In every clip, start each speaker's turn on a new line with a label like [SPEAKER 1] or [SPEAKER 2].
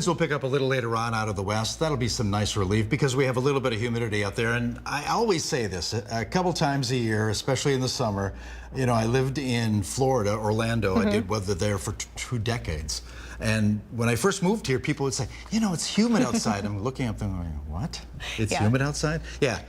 [SPEAKER 1] will pick up a little later on out of the west. That'll be some nice relief because we have a little bit of humidity out there. And I always say this a couple times a year, especially in the summer. You know, I lived in Florida, Orlando. I did weather there for 2 decades. And when I first moved here, people would say, you know, it's humid outside. I'm looking up there going, what? It's humid outside? Yeah.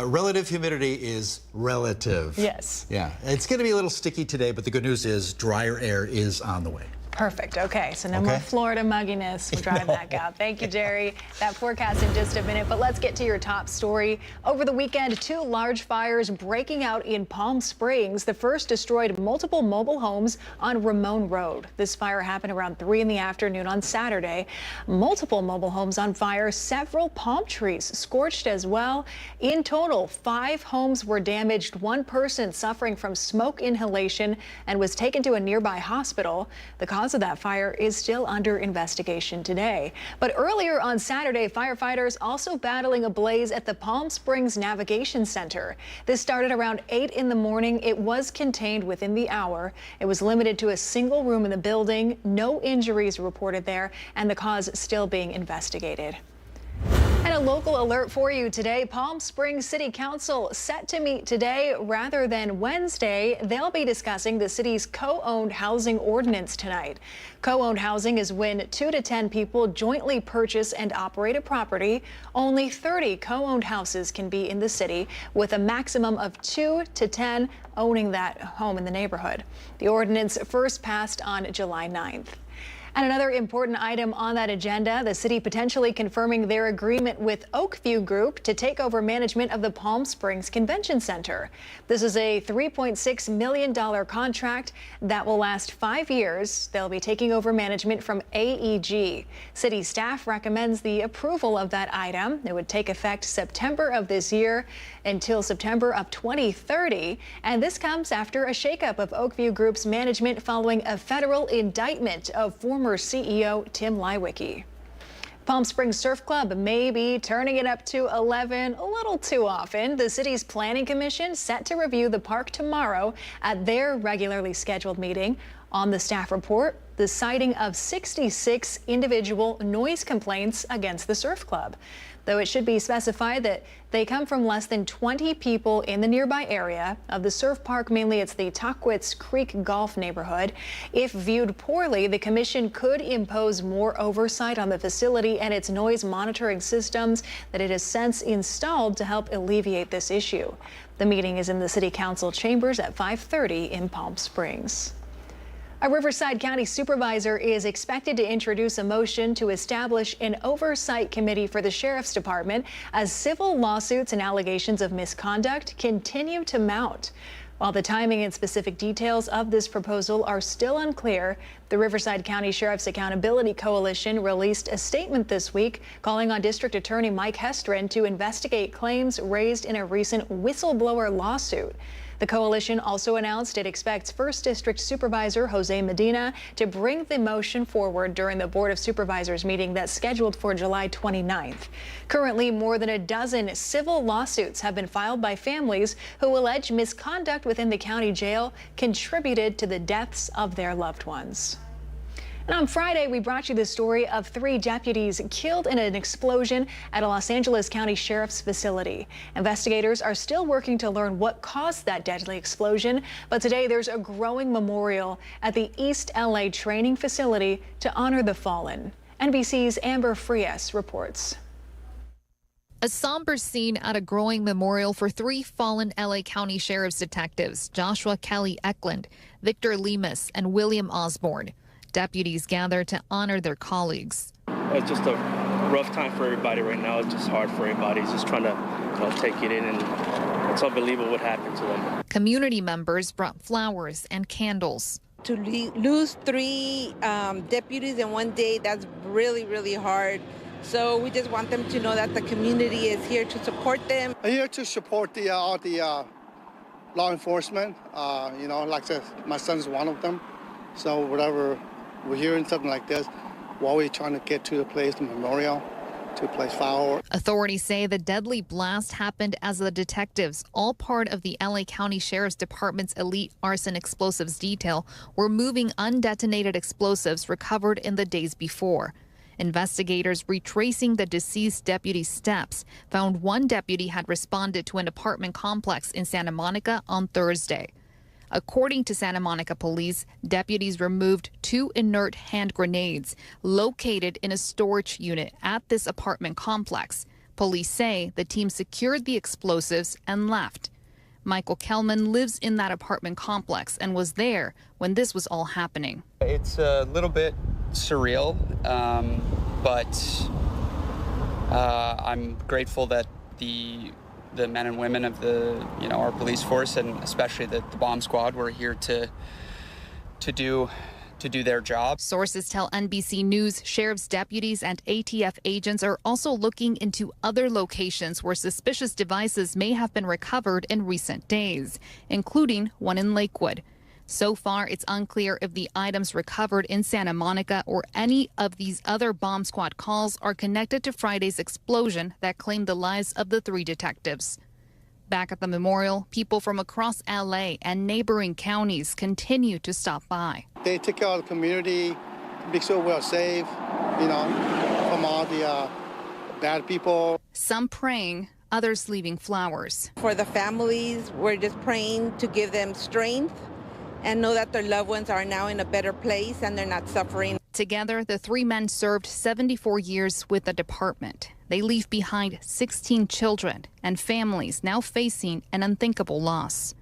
[SPEAKER 1] Relative humidity is relative.
[SPEAKER 2] Yes.
[SPEAKER 1] Yeah. It's going to be a little sticky today, but the good news is drier air is on the way.
[SPEAKER 2] Perfect. Okay, so no more Florida mugginess. We'll drive back out. Thank you, Jerry. That forecast in just a minute, but let's get to your top story. Over the weekend, 2 large fires breaking out in Palm Springs. The first destroyed multiple mobile homes on Ramon Road. This fire happened around 3 in the afternoon on Saturday. Multiple mobile homes on fire, several palm trees scorched as well. In total, 5 homes were damaged. 1 person suffering from smoke inhalation and was taken to a nearby hospital. The cause of that fire is still under investigation today. But earlier on Saturday, firefighters also battling a blaze at the Palm Springs Navigation Center. This started around 8 in the morning. It was contained within the hour. It was limited to a single room in the building. No injuries reported there, and the cause still being investigated. And a local alert for you today. Palm Springs City Council set to meet today rather than Wednesday. They'll be discussing the city's co-owned housing ordinance tonight. Co-owned housing is when 2 to 10 people jointly purchase and operate a property. Only 30 co-owned houses can be in the city, with a maximum of 2 to 10 owning that home in the neighborhood. The ordinance first passed on July 9th. And another important item on that agenda, the city potentially confirming their agreement with Oakview Group to take over management of the Palm Springs Convention Center. This is a $3.6 million contract that will last 5 years. They'll be taking over management from AEG. City staff recommends the approval of that item. It would take effect September of this year until September of 2030. And this comes after a shakeup of Oakview Group's management following a federal indictment of former CEO Tim Leiweke. Palm Springs Surf Club may be turning it up to 11 a little too often. The city's planning commission set to review the park tomorrow at their regularly scheduled meeting. On the staff report, the citing of 66 individual noise complaints against the surf club. Though it should be specified that they come from less than 20 people in the nearby area of the surf park. Mainly it's the Tuckwitz Creek Golf neighborhood. If viewed poorly, the commission could impose more oversight on the facility and its noise monitoring systems that it has since installed to help alleviate this issue. The meeting is in the city council chambers at 5:30 in Palm Springs. A Riverside County supervisor is expected to introduce a motion to establish an oversight committee for the sheriff's department as civil lawsuits and allegations of misconduct continue to mount. While the timing and specific details of this proposal are still unclear, the Riverside County Sheriff's Accountability Coalition released a statement this week calling on District Attorney Mike Hestrin to investigate claims raised in a recent whistleblower lawsuit. The coalition also announced it expects 1st District Supervisor Jose Medina to bring the motion forward during the Board of Supervisors meeting that's scheduled for July 29th. Currently, more than a dozen civil lawsuits have been filed by families who allege misconduct within the county jail contributed to the deaths of their loved ones. And on Friday, we brought you the story of 3 deputies killed in an explosion at a Los Angeles County Sheriff's facility. Investigators are still working to learn what caused that deadly explosion, but today there's a growing memorial at the East LA training facility to honor the fallen. NBC's Amber Frias reports.
[SPEAKER 3] A somber scene at a growing memorial for 3 fallen LA County Sheriff's detectives, Joshua Kelly Eklund, Victor Lemus, and William Osborne. Deputies gather to honor their colleagues.
[SPEAKER 4] It's just a rough time for everybody right now. It's just hard for everybody. It's just trying to take it in, and it's unbelievable what happened to them.
[SPEAKER 3] Community members brought flowers and candles.
[SPEAKER 5] To lose 3 deputies in one day, that's really, really hard. So we just want them to know that the community is here to support them.
[SPEAKER 6] I'm here to support all the law enforcement. You know, like I said, my son's one of them. So whatever we're hearing something like this, while we're trying to get to the place, the memorial, to place fireworks.
[SPEAKER 3] Authorities say the deadly blast happened as the detectives, all part of the LA County Sheriff's Department's elite arson explosives detail, were moving undetonated explosives recovered in the days before. Investigators retracing the deceased deputy's steps found one deputy had responded to an apartment complex in Santa Monica on Thursday. According to Santa Monica police, deputies removed 2 inert hand grenades located in a storage unit at this apartment complex. Police say the team secured the explosives and left. Michael Kelman lives in that apartment complex and was there when this was all happening.
[SPEAKER 7] It's a little bit surreal, but I'm grateful that the men and women of our police force, and especially the bomb squad, were here to do their job.
[SPEAKER 3] Sources tell NBC News sheriff's deputies and ATF agents are also looking into other locations where suspicious devices may have been recovered in recent days, including one in Lakewood. So far, it's unclear if the items recovered in Santa Monica or any of these other bomb squad calls are connected to Friday's explosion that claimed the lives of the 3 detectives. Back at the memorial, people from across LA and neighboring counties continue to stop by.
[SPEAKER 6] They take care of the community, make sure we're safe, from all the bad people.
[SPEAKER 3] Some praying, others leaving flowers.
[SPEAKER 5] For the families, we're just praying to give them strength and know that their loved ones are now in a better place and they're not suffering.
[SPEAKER 3] Together, the 3 men served 74 years with the department. They leave behind 16 children and families now facing an unthinkable loss.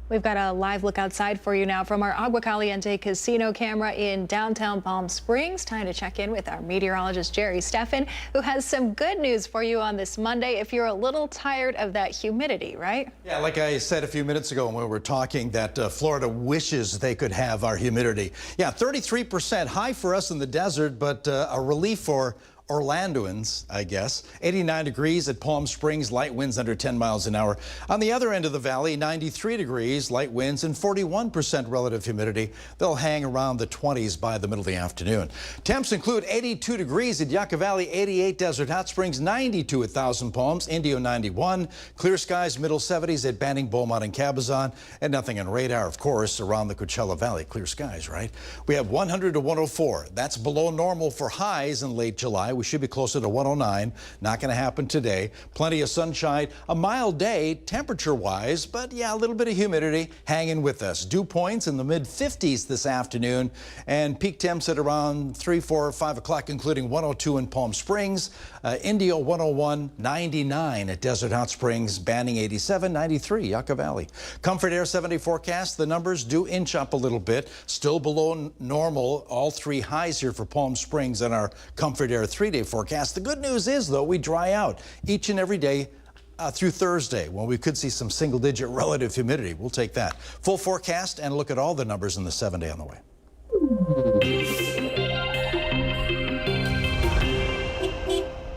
[SPEAKER 2] We've got a live look outside for you now from our Agua Caliente casino camera in downtown Palm Springs. Time to check in with our meteorologist, Jerry Steffen, who has some good news for you on this Monday if you're a little tired of that humidity, right?
[SPEAKER 1] Yeah, like I said a few minutes ago when we were talking that Florida wishes they could have our humidity. Yeah, 33% high for us in the desert, but a relief for Orlandoans, I guess. 89 degrees at Palm Springs, light winds under 10 miles an hour. On the other end of the valley, 93 degrees, light winds, and 41% relative humidity. They'll hang around the 20s by the middle of the afternoon. Temps include 82 degrees at Yucca Valley, 88 Desert Hot Springs, 92 at Thousand Palms, Indio 91, clear skies, middle 70s at Banning, Beaumont, and Cabazon, and nothing on radar, of course, around the Coachella Valley. Clear skies, right? We have 100 to 104. That's below normal for highs in late July. We should be closer to 109. Not going to happen today. Plenty of sunshine. A mild day temperature-wise, but yeah, a little bit of humidity hanging with us. Dew points in the mid-50s this afternoon, and peak temps at around 3, 4, 5 o'clock, including 102 in Palm Springs, Indio 101, 99 at Desert Hot Springs, Banning 87, 93 Yucca Valley. Comfort Air 70 forecast. The numbers do inch up a little bit. Still below normal. All 3 highs here for Palm Springs in our Comfort Air 3-day forecast. The good news is, though, we dry out each and every day through Thursday, when we could see some single-digit relative humidity. We'll take that. Full forecast and look at all the numbers in the 7-day on the way.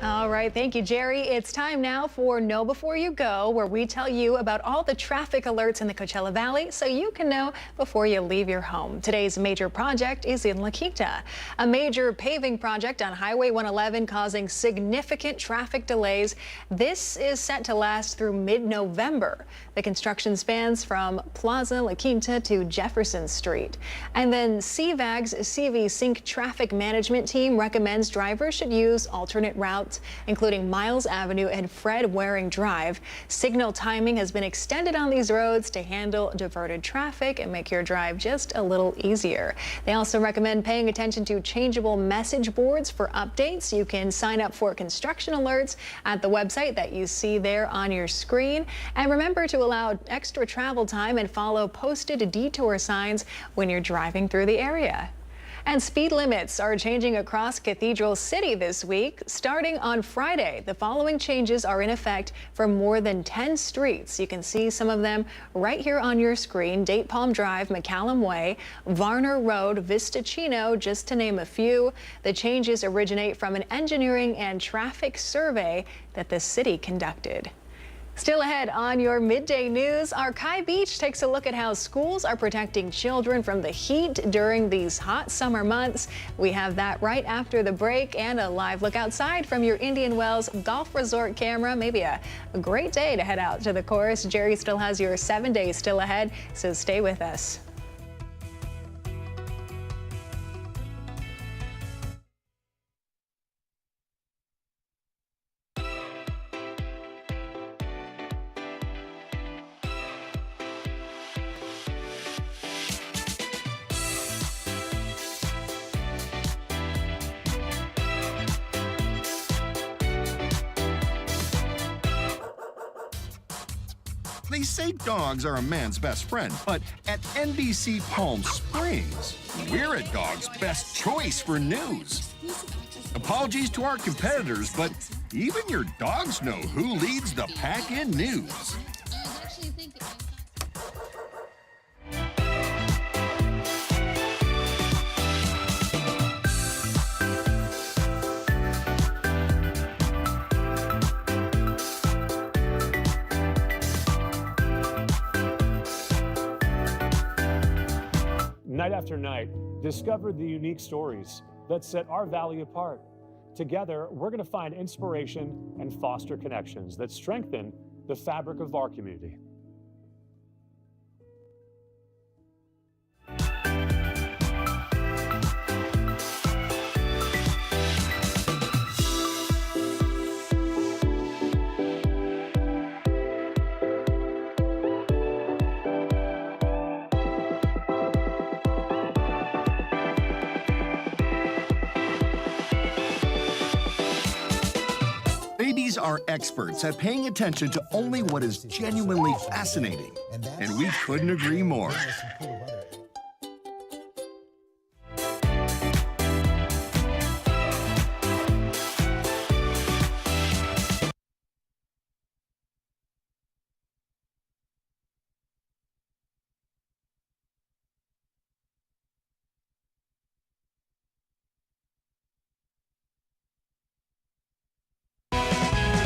[SPEAKER 2] All right, thank you, Jerry. It's time now for Know Before You Go, where we tell you about all the traffic alerts in the Coachella Valley so you can know before you leave your home. Today's major project is in La Quinta, a major paving project on Highway 111 causing significant traffic delays. This is set to last through mid-November. The construction spans from Plaza La Quinta to Jefferson Street. And then CVAG's CV Sync traffic management team recommends drivers should use alternate routes, including Miles Avenue and Fred Waring Drive. Signal timing has been extended on these roads to handle diverted traffic and make your drive just a little easier. They also recommend paying attention to changeable message boards for updates. You can sign up for construction alerts at the website that you see there on your screen. And remember to allow extra travel time and follow posted detour signs when you're driving through the area. And speed limits are changing across Cathedral City this week. Starting on Friday, the following changes are in effect for more than 10 streets. You can see some of them right here on your screen. Date Palm Drive, McCallum Way, Varner Road, Vista Chino, just to name a few. The changes originate from an engineering and traffic survey that the city conducted. Still ahead on your midday news, our Kai Beach takes a look at how schools are protecting children from the heat during these hot summer months. We have that right after the break, and a live look outside from your Indian Wells Golf Resort camera. Maybe a great day to head out to the course. Jerry still has your 7 days still ahead, so stay with us.
[SPEAKER 8] They say dogs are a man's best friend, but at NBC Palm Springs, we're a dog's best choice for news. Apologies to our competitors, but even your dogs know who leads the pack in news.
[SPEAKER 9] Night after night, discover the unique stories that set our valley apart. Together, we're going to find inspiration and foster connections that strengthen the fabric of our community.
[SPEAKER 8] Babies are experts at paying attention to only what is genuinely fascinating, and we couldn't agree more.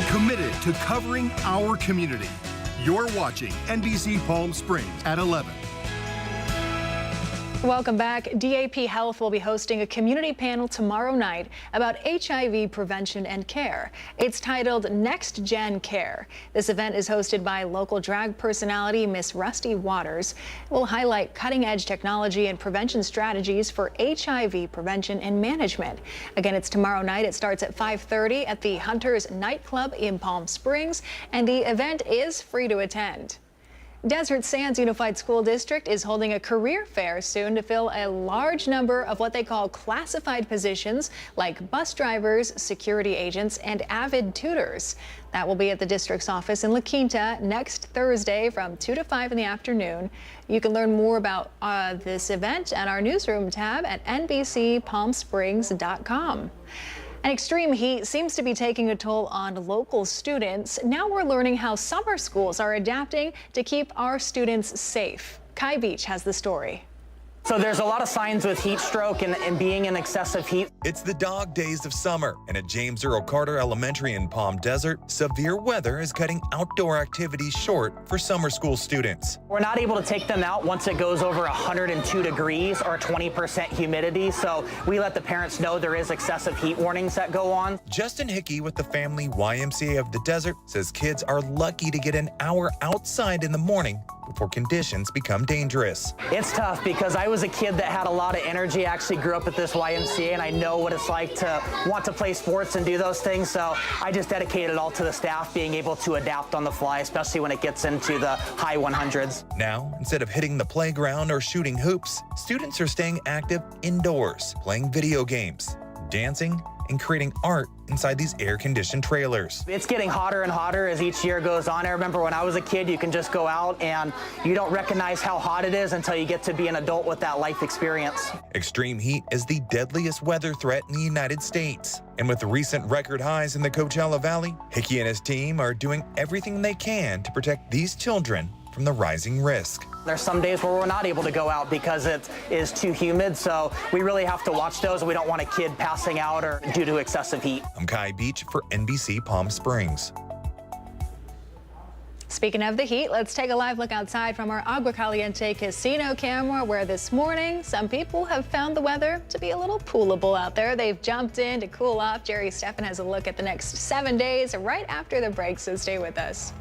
[SPEAKER 8] Committed to covering our community. You're watching NBC Palm Springs at 11.
[SPEAKER 2] Welcome back. DAP Health will be hosting a community panel tomorrow night about HIV prevention and care. It's titled Next Gen Care. This event is hosted by local drag personality Miss Rusty Waters. It will highlight cutting-edge technology and prevention strategies for HIV prevention and management. Again, it's tomorrow night. It starts at 5:30 at the Hunters Nightclub in Palm Springs, and the event is free to attend. Desert Sands Unified School District is holding a career fair soon to fill a large number of what they call classified positions like bus drivers, security agents, and avid tutors. That will be at the district's office in La Quinta next Thursday from 2 to 5 in the afternoon. You can learn more about this event at our newsroom tab at NBCPalmSprings.com. And extreme heat seems to be taking a toll on local students. Now we're learning how summer schools are adapting to keep our students safe. Kai Beach has the story.
[SPEAKER 10] So there's a lot of signs with heat stroke and being in excessive heat.
[SPEAKER 11] It's the dog days of summer, and at James Earl Carter Elementary in Palm Desert, severe weather is cutting outdoor activities short for summer school students.
[SPEAKER 10] We're not able to take them out once it goes over 102 degrees or 20% humidity, so we let the parents know there is excessive heat warnings that go on.
[SPEAKER 11] Justin Hickey with the family YMCA of the Desert says kids are lucky to get an hour outside in the morning before conditions become dangerous.
[SPEAKER 10] It's tough because I was a kid that had a lot of energy. I actually grew up at this YMCA, and I know what it's like to want to play sports and do those things. So I just dedicate it all to the staff being able to adapt on the fly, especially when it gets into the high 100s.
[SPEAKER 11] Now, instead of hitting the playground or shooting hoops, students are staying active indoors, playing video games, dancing, and creating art inside these air-conditioned trailers.
[SPEAKER 10] It's getting hotter and hotter as each year goes on. I remember when I was a kid, you can just go out and you don't recognize how hot it is until you get to be an adult with that life experience.
[SPEAKER 11] Extreme heat is the deadliest weather threat in the United States. And with the recent record highs in the Coachella Valley, Hickey and his team are doing everything they can to protect these children from the rising risk.
[SPEAKER 10] There's some days where we're not able to go out because it is too humid, so we really have to watch those. We don't want a kid passing out or due to excessive heat.
[SPEAKER 11] I'm Kai Beach for NBC Palm Springs.
[SPEAKER 2] Speaking of the heat, let's take a live look outside from our Agua Caliente casino camera, where this morning some people have found the weather to be a little poolable out there. They've jumped in to cool off. Jerry Steffen has a look at the next 7 days right after the break, so stay with us.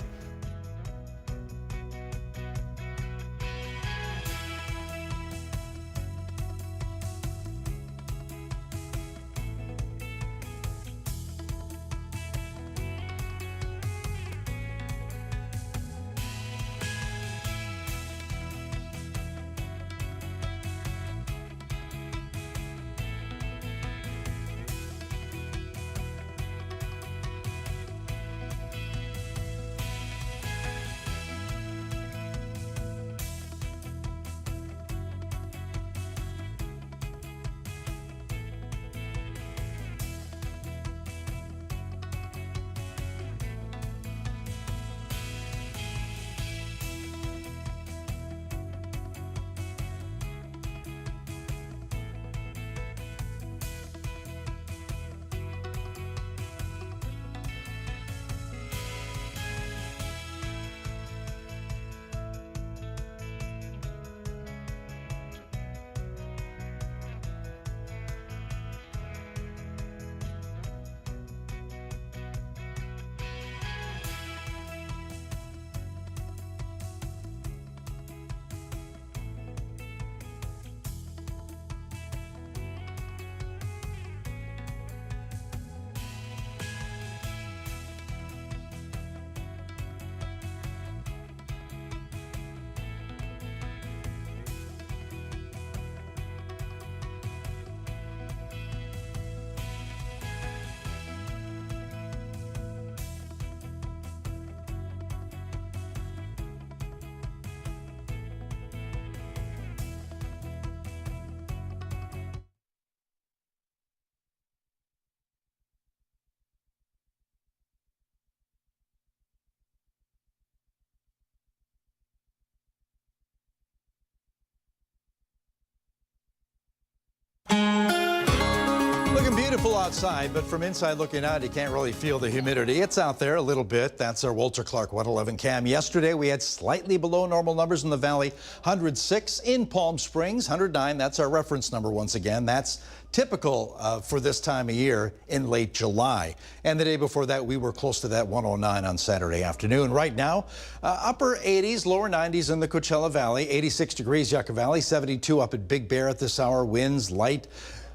[SPEAKER 1] Beautiful outside, but from inside looking out, you can't really feel the humidity. It's out there a little bit. That's our Walter Clark 111 cam. Yesterday, we had slightly below normal numbers in the valley. 106 in Palm Springs, 109. That's our reference number once again. That's typical for this time of year in late July. And the day before that, we were close to that 109 on Saturday afternoon. Right now, upper 80s, lower 90s in the Coachella Valley. 86 degrees Yucca Valley, 72 up at Big Bear at this hour. Winds light.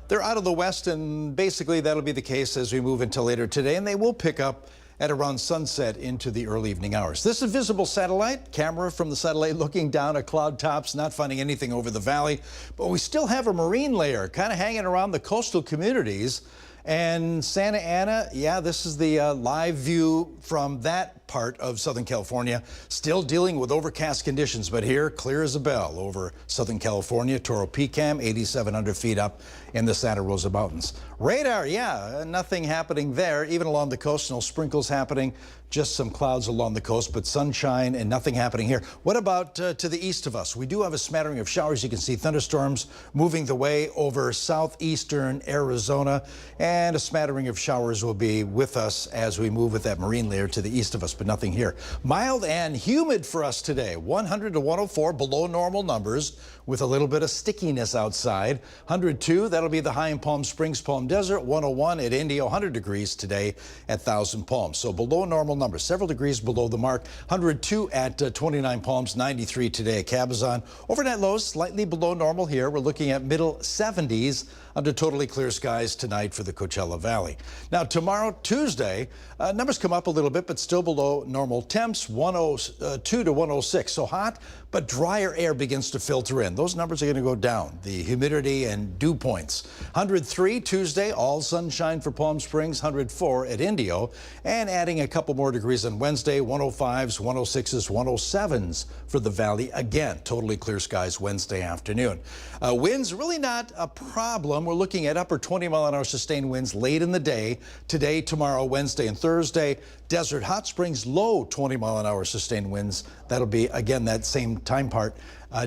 [SPEAKER 1] They're out of the west, and basically that'll be the case as we move until later today, and they will pick up at around sunset into the early evening hours. This is visible satellite camera from the satellite looking down at cloud tops, not finding anything over the valley, but we still have a marine layer kind of hanging around the coastal communities. And Santa Ana, yeah, this is the live view from that part of Southern California. Still dealing with overcast conditions, but here, clear as a bell over Southern California. Toro Pecam, 8,700 feet up in the Santa Rosa Mountains. Radar, yeah, nothing happening there. Even along the coast, no sprinkles happening. Just some clouds along the coast, but sunshine and nothing happening here. What about to the east of us? We do have a smattering of showers. You can see thunderstorms moving the way over southeastern Arizona, and a smattering of showers will be with us as we move with that marine layer to the east of us, but nothing here. Mild and humid for us today. 100 to 104, below normal numbers, with a little bit of stickiness outside. 102, that'll be the high in Palm Springs, Palm Desert. 101 at Indio, 100 degrees today at Thousand Palms. So below normal numbers, several degrees below the mark. 102 at 29 Palms, 93 today at Cabazon. Overnight lows slightly below normal here. We're looking at middle 70s under totally clear skies tonight for the Coachella Valley. Now tomorrow, Tuesday, numbers come up a little bit, but still below normal temps, 102 to 106. So hot, but drier air begins to filter in. Those numbers are going to go down. The humidity and dew points. 103 Tuesday, all sunshine for Palm Springs, 104 at Indio, and adding a couple more degrees on Wednesday, 105s, 106s, 107s for the valley. Again, totally clear skies Wednesday afternoon. Winds really not a problem. We're looking at upper 20-mile-an-hour sustained winds late in the day. Today, tomorrow, Wednesday, and Thursday. Desert Hot Springs, low 20-mile-an-hour sustained winds. That'll be, again, that same time part,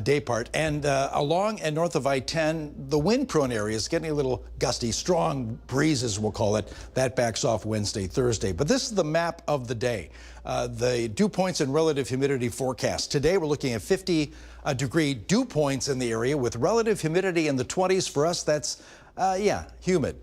[SPEAKER 1] day part. And along and north of I-10, the wind-prone area is getting a little gusty. Strong breezes, we'll call it. That backs off Wednesday, Thursday. But this is the map of the day. The dew points and relative humidity forecast. Today, we're looking at 50-degree dew points in the area with relative humidity in the 20s. For us, that's yeah, humid.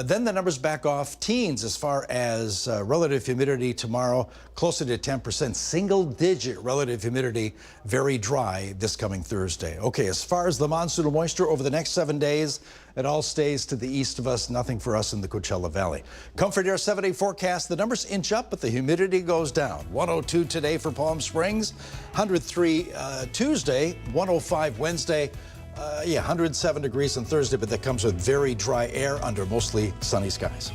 [SPEAKER 1] Then the numbers back off teens as far as relative humidity tomorrow, closer to 10%, single-digit relative humidity, very dry this coming Thursday. Okay, as far as the monsoonal moisture over the next 7 days, it all stays to the east of us, nothing for us in the Coachella Valley. Comfort Air 7-day forecast, the numbers inch up, but the humidity goes down. 102 today for Palm Springs, 103 Tuesday, 105 Wednesday. Yeah, 107 degrees on Thursday, but that comes with very dry air under mostly sunny skies.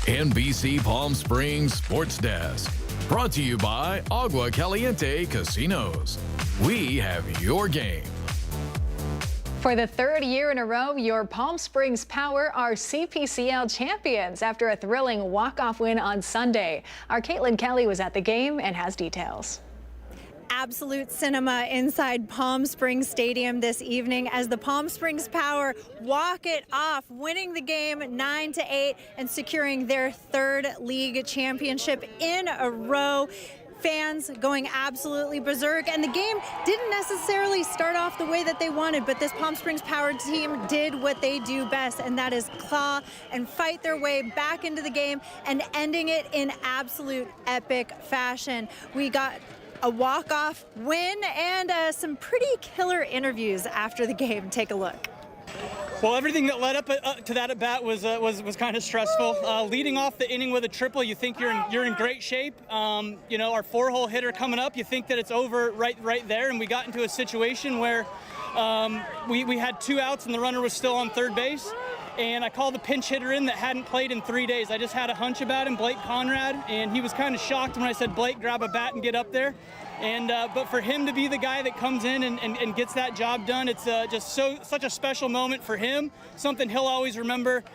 [SPEAKER 12] NBC Palm Springs Sports Desk. Brought to you by Agua Caliente Casinos. We have your game.
[SPEAKER 2] For the third year in a row, your Palm Springs Power are CPCL champions after a thrilling walk-off win on Sunday. Our Caitlin Kelly was at the game and has details.
[SPEAKER 13] Absolute cinema inside Palm Springs Stadium this evening as the Palm Springs Power walk it off, winning the game 9-8 and securing their third league championship in a row. Fans going absolutely berserk, and the game didn't necessarily start off the way that they wanted, but this Palm Springs Power team did what they do best, and that is claw and fight their way back into the game and ending it in absolute epic fashion. We got a walk-off win and some pretty killer interviews after the game. Take a look.
[SPEAKER 14] Well, everything that led up to that at bat was kind of stressful. Leading off the inning with a triple, you think you're in great shape. You know, our 4-hole hitter coming up, you think that it's over right there, and we got into a situation where we had 2 outs and the runner was still on third base. And I called the pinch hitter in that hadn't played in 3 days. I just had a hunch about him, Blake Conrad, and he was kind of shocked when I said, Blake, grab a bat and get up there. And but for him to be the guy that comes in and gets that job done, it's just such a special moment for him, something he'll always remember,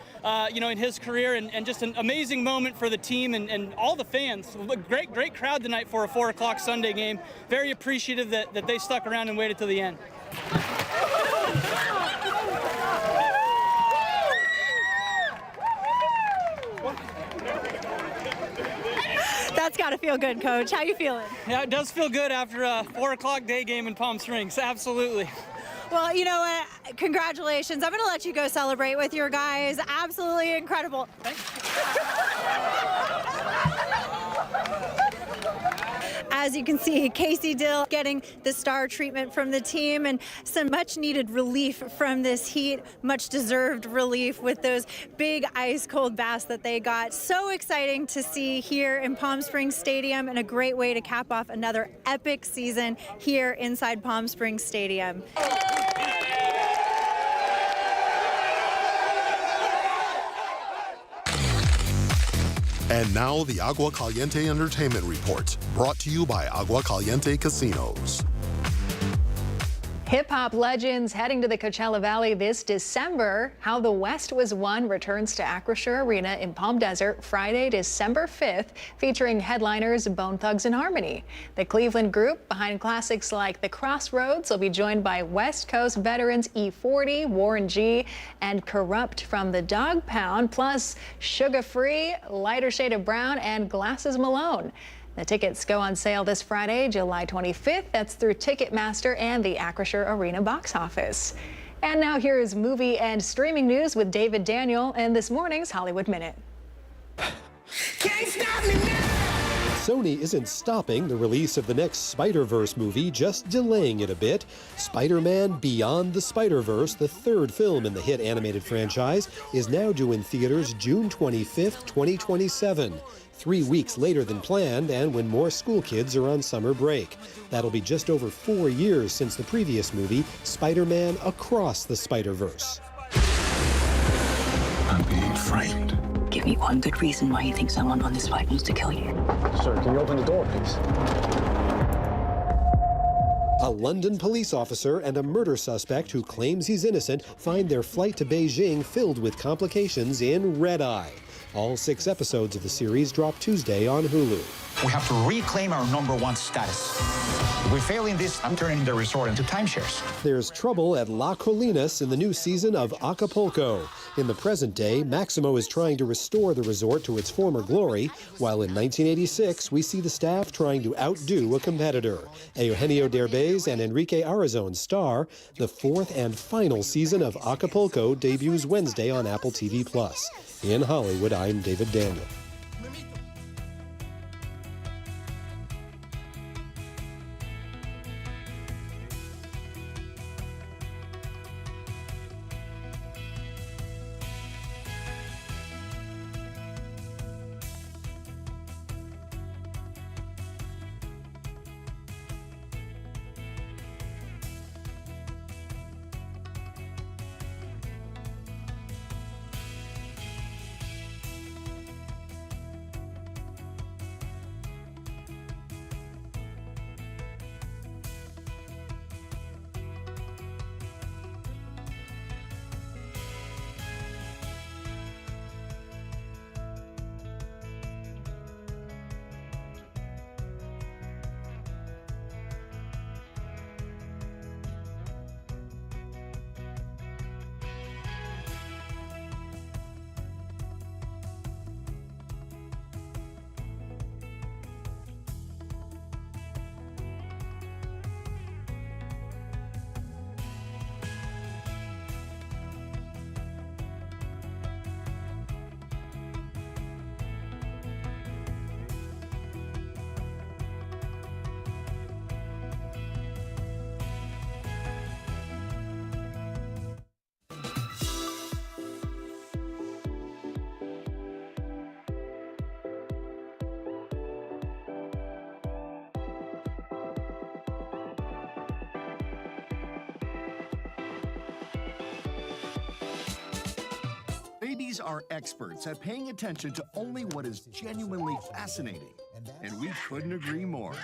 [SPEAKER 14] you know, in his career, and just an amazing moment for the team and all the fans. Great crowd tonight for a 4 o'clock Sunday game. Very appreciative that they stuck around and waited till the end.
[SPEAKER 13] That's got to feel good, Coach. How you feeling?
[SPEAKER 14] Yeah, it does feel good after a 4 o'clock day game in Palm Springs. Absolutely.
[SPEAKER 13] Well, you know what? Congratulations. I'm going to let you go celebrate with your guys. Absolutely incredible. As you can see, Casey Dill getting the star treatment from the team and some much needed relief from this heat, much deserved relief with those big ice cold baths that they got. So exciting to see here in Palm Springs Stadium, and a great way to cap off another epic season here inside Palm Springs Stadium.
[SPEAKER 15] And now the Agua Caliente Entertainment Report, brought to you by Agua Caliente Casinos.
[SPEAKER 2] Hip-hop legends heading to the Coachella Valley this December. How the West Was Won returns to Acrisure Arena in Palm Desert Friday, December 5th, featuring headliners Bone Thugs and Harmony. The Cleveland group behind classics like The Crossroads will be joined by West Coast veterans E40, Warren G, and Corrupt from the Dog Pound, plus Sugar Free, Lighter Shade of Brown, and Glasses Malone. The tickets go on sale this Friday, July 25th. That's through Ticketmaster and the Acrisure Arena box office. And now here is movie and streaming news with David Daniel in this morning's Hollywood Minute.
[SPEAKER 16] Can't stop me now. Sony isn't stopping the release of the next Spider-Verse movie, just delaying it a bit. Spider-Man Beyond the Spider-Verse, the third film in the hit animated franchise, is now due in theaters June 25th, 2027. 3 weeks later than planned, and when more school kids are on summer break. That'll be just over 4 years since the previous movie, Spider-Man Across the Spider-Verse.
[SPEAKER 17] I'm being framed. Give me one good reason why you think someone on this flight wants to kill you.
[SPEAKER 16] Sir, can you open the door, please? A London police officer and a murder suspect who claims he's innocent find their flight to Beijing filled with complications in Red Eye. All 6 episodes of the series drop Tuesday on Hulu.
[SPEAKER 18] We have to reclaim our #1 status. If we fail in this, I'm turning the resort into timeshares.
[SPEAKER 16] There's trouble at La Colinas in the new season of Acapulco. In the present day, Maximo is trying to restore the resort to its former glory, while in 1986, we see the staff trying to outdo a competitor. Eugenio Derbez and Enrique Arizón star. The 4th and final season of Acapulco debuts Wednesday on Apple TV+. In Hollywood, I'm David Daniel.
[SPEAKER 8] are experts at paying attention to only what is genuinely fascinating, and we couldn't agree more.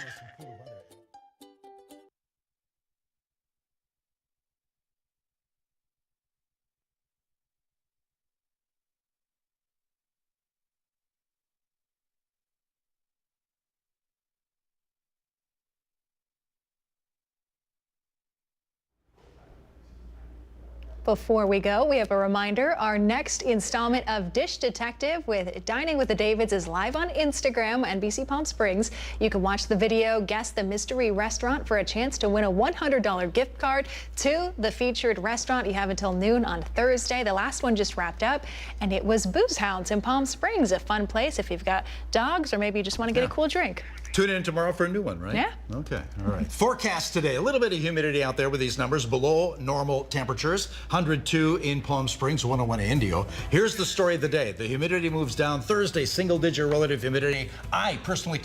[SPEAKER 2] Before we go, we have a reminder. Our next installment of Dish Detective with Dining with the Davids is live on Instagram, NBC Palm Springs. You can watch the video, guess the mystery restaurant for a chance to win a $100 gift card to the featured restaurant. You have until noon on Thursday. The last one just wrapped up, and it was Booze Hounds in Palm Springs, a fun place if you've got dogs or maybe you just want to get a cool drink.
[SPEAKER 1] Tune in tomorrow for a new one, right?
[SPEAKER 2] Yeah.
[SPEAKER 1] Okay, all right. Forecast today, a little bit of humidity out there with these numbers below normal temperatures. 102 in Palm Springs, 101 in Indio. Here's the story of the day. The humidity moves down Thursday, single-digit relative humidity. I personally